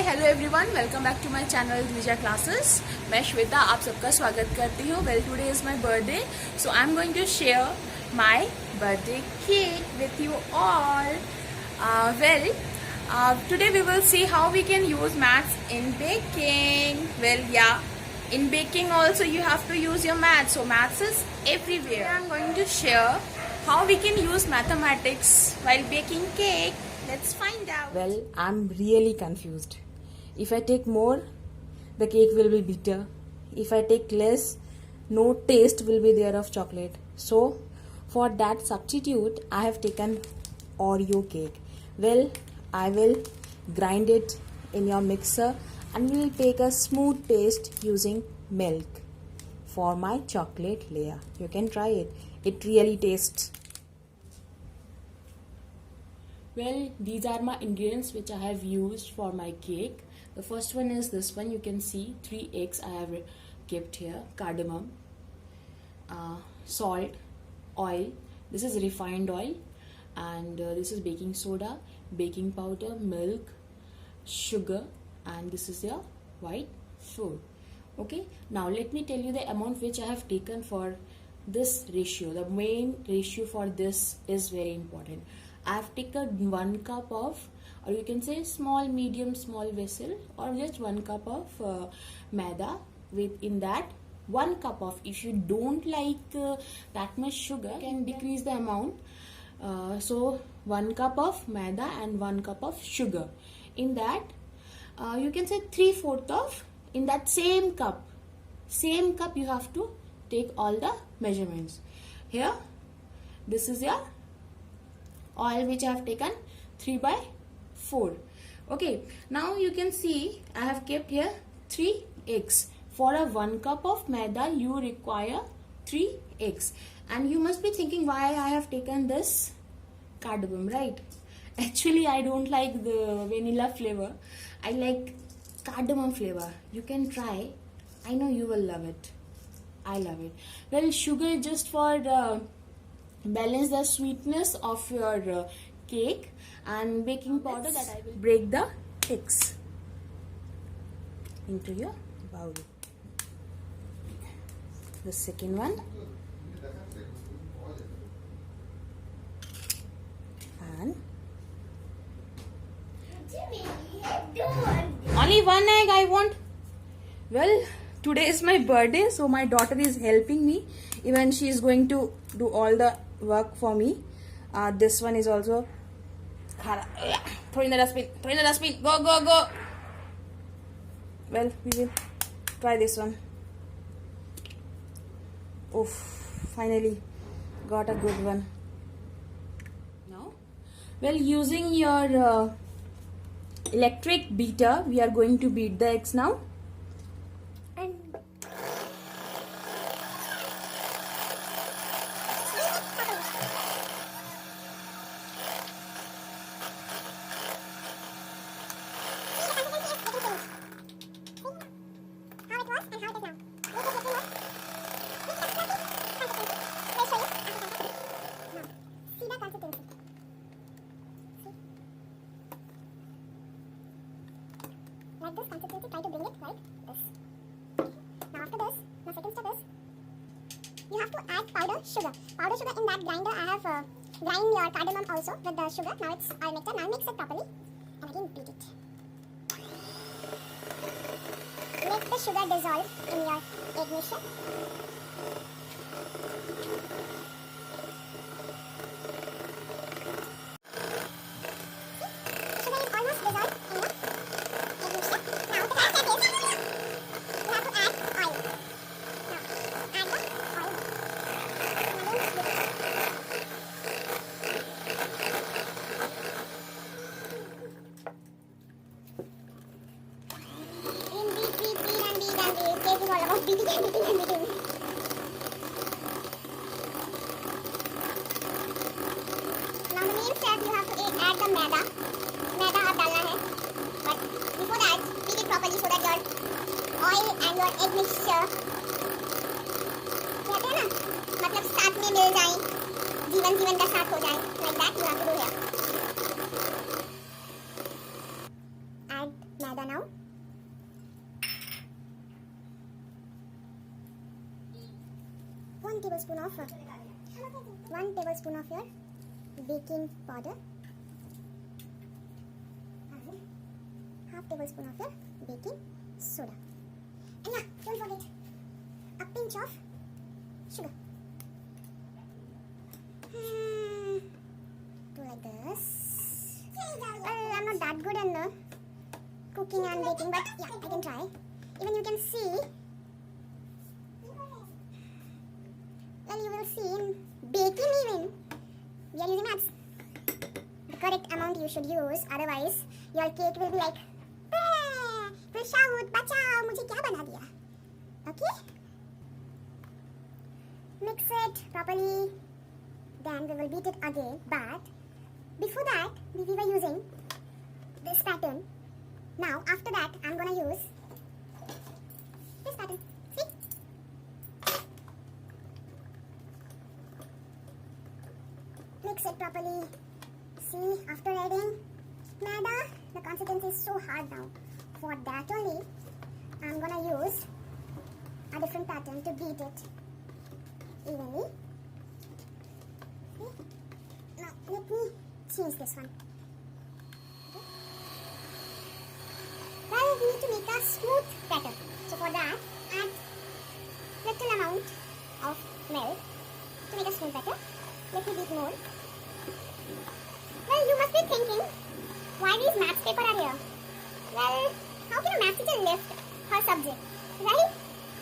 Hello everyone, welcome back to my channel Dwija classes. मैं श्वेता आप सबका स्वागत करती हूँ। Well, today is my birthday, so I am going to share my birthday cake with you all. Today we will see how we can use maths in baking. Well, yeah, in baking also you have to use your maths, so maths is everywhere. I am going to share how we can use mathematics while baking cake. Let's find out. Well, I'm really confused. If I take more, the cake will be bitter. If I take less, no taste will be there of chocolate. So, for that substitute, I have taken Oreo cake. Well, I will grind it in your mixer and we will take a smooth paste using milk for my chocolate layer. You can try it. It really tastes. Well, these are my ingredients which I have used for my cake. The first one is this one. You can see 3 eggs I have kept here, cardamom, salt, oil. This is refined oil, and this is baking soda, baking powder, milk, sugar, and this is your white flour. Okay, now let me tell you the amount which I have taken for this ratio. The main ratio for this is very important. I have taken 1 cup of, or you can say small, medium, small vessel, or just 1 cup of maida. In that 1 cup of, if you don't like that much sugar, you can decrease the amount. So 1 cup of maida and 1 cup of sugar. In that you can say 3/4 of, in that same cup you have to take all the measurements. Here, this is your oil which I have taken 3/4. Okay, now you can see I have kept here 3 eggs. For a 1 cup of maida you require 3 eggs, and you must be thinking why I have taken this cardamom, right? Actually, I don't like the vanilla flavor. I like cardamom flavor. You can try. I know you will love it. I love it. Well, sugar is just for balance the sweetness of your cake, and baking powder that I will break the eggs into your bowl. The second one, and only 1 egg I want. Well, today is my birthday, so my daughter is helping me. Even she is going to do all the work for me. This one is also throw in the dustbin, go. Well, we will try this one. Oof, finally got a good one. Now, well, using your electric beater, we are going to beat the eggs now. Like this consistency, try to bring it like this. Now after this, the second step is you have to add powder sugar. Powder sugar in that grinder, I have grind your cardamom also with the sugar. Now it's all mixed. Now mix it properly and again beat it. Make the sugar dissolve in your egg mixture. मैदा आप डालना है, but before that beat it properly so that your oil and your egg mixture कहते हैं ना, मतलब साथ में मिल जाए, जीवन का साथ हो जाए, like that you have to do here. Add maida now. One tablespoon of your baking powder and half tablespoon of your baking soda. And yeah, don't forget a pinch of sugar. Do like this. Well, I'm not that good in cooking and baking, but yeah, I can try. Even you can see. Well, you will see in baking even we are using nuts. The correct amount you should use, otherwise your cake will be like, will shout, bachao, mujhe kya bana diya? Okay? Mix it properly. Then we will beat it again. But before that, we were using this pattern. Now, after that, I'm gonna use this pattern. See? Mix it properly. See, after adding maida, the consistency is so hard now. For that only, I'm gonna use a different pattern to beat it evenly. See? Now, let me change this one. Okay. Well, we need to make a smooth batter. So for that, add little amount of milk to make a smooth batter. Let me beat more. Well, you must be thinking, why these maths paper are here? Well, how can a maths teacher lift her subject, right?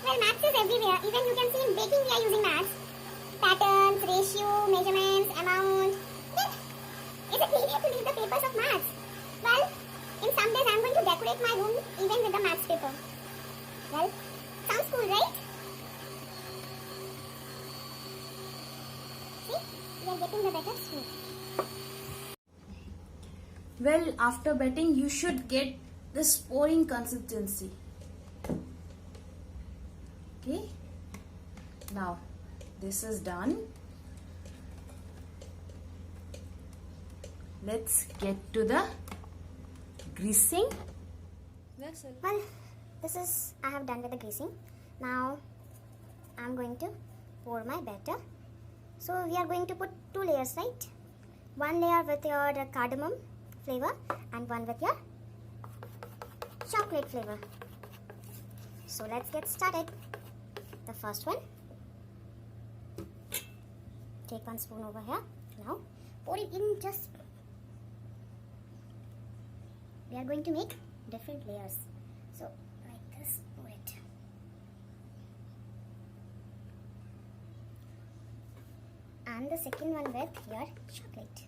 Well, maths is everywhere. Even you can see in baking we are using maths. Patterns, ratio, measurements, amount. Then, is it needed to leave the papers of maths? Well, in some days I am going to decorate my room even with the maths paper. Well, sounds cool, right? See, we are getting the better smooth. Well, after betting, you should get this pouring consistency. Okay. Now, this is done. Let's get to the greasing. Well, I have done with the greasing. Now, I'm going to pour my batter. So, we are going to put 2 layers, right? One layer with your cardamom flavor and one with your chocolate flavor. So, let's get started. The first one. Take 1 spoon over here. Now, pour it in just. We are going to make different layers. So, like this, pour it. And the second one with your chocolate.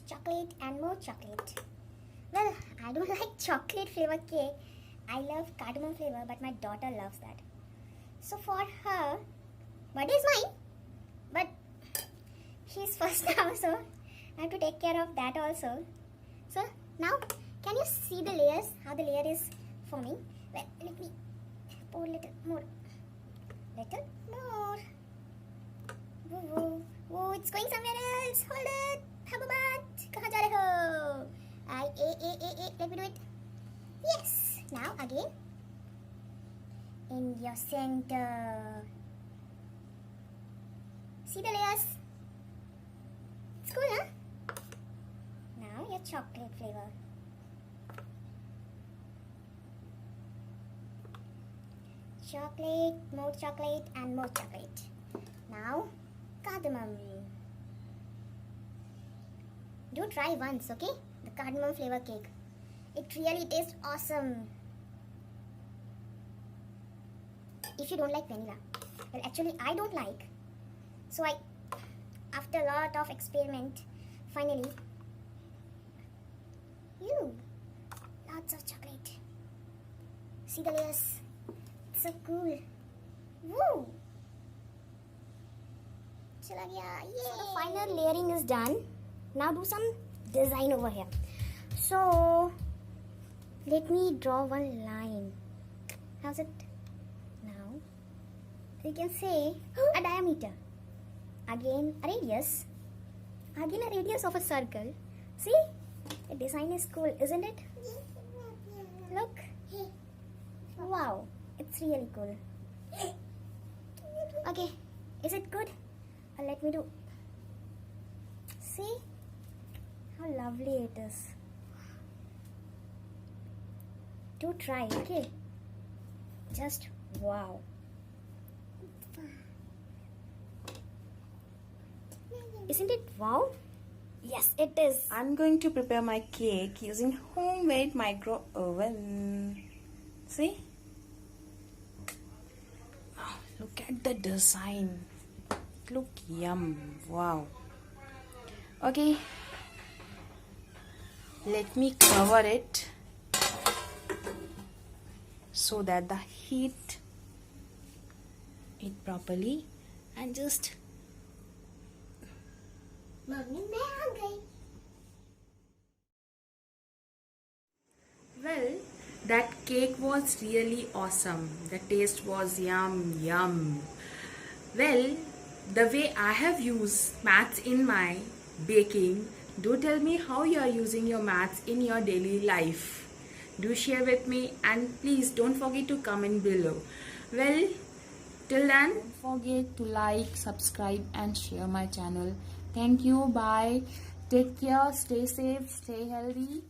Chocolate, and more chocolate. Well, I don't like chocolate flavor cake. I love cardamom flavor, but my daughter loves that. So for her, birthday is mine, but she's first now, so I have to take care of that also. So now, can you see the layers? How the layer is forming? Well, let me pour a little more. Little more. Woo woo. Whoa, it's going somewhere else. Hold it. Hababat. Kahan ja rahe ho? Let me do it. Yes. Now again. In your center. See the layers? It's cool, huh? Now your chocolate flavor. Chocolate, more chocolate, and more chocolate. Now, cardamom. Do try once, okay? The cardamom flavor cake. It really tastes awesome. If you don't like vanilla. Well, actually, I don't like. So after a lot of experiment, finally, lots of chocolate. See the layers? It's so cool. Woo! Chala gaya. Yay! So the final layering is done. Now do some design over here. So let me draw one line. How's it? Now you can say a diameter. Again a radius. Again a radius of a circle. See? The design is cool, isn't it? Look. Wow, it's really cool. Okay, is it good? Let me do. See how lovely it is. Do try, okay? Just wow. Isn't it wow? Yes, it is. I'm going to prepare my cake using homemade micro oven. See? Oh, look at the design. Look yum. Wow. Okay. Let me cover it so that the heat it properly and just Mommy, I'm hungry. Well, that cake was really awesome. The taste was yum, yum. Well, the way I have used maths in my baking, do tell me how you are using your maths in your daily life. Do share with me and please don't forget to comment below. Well, till then, don't forget to like, subscribe and share my channel. Thank you. Bye. Take care. Stay safe. Stay healthy.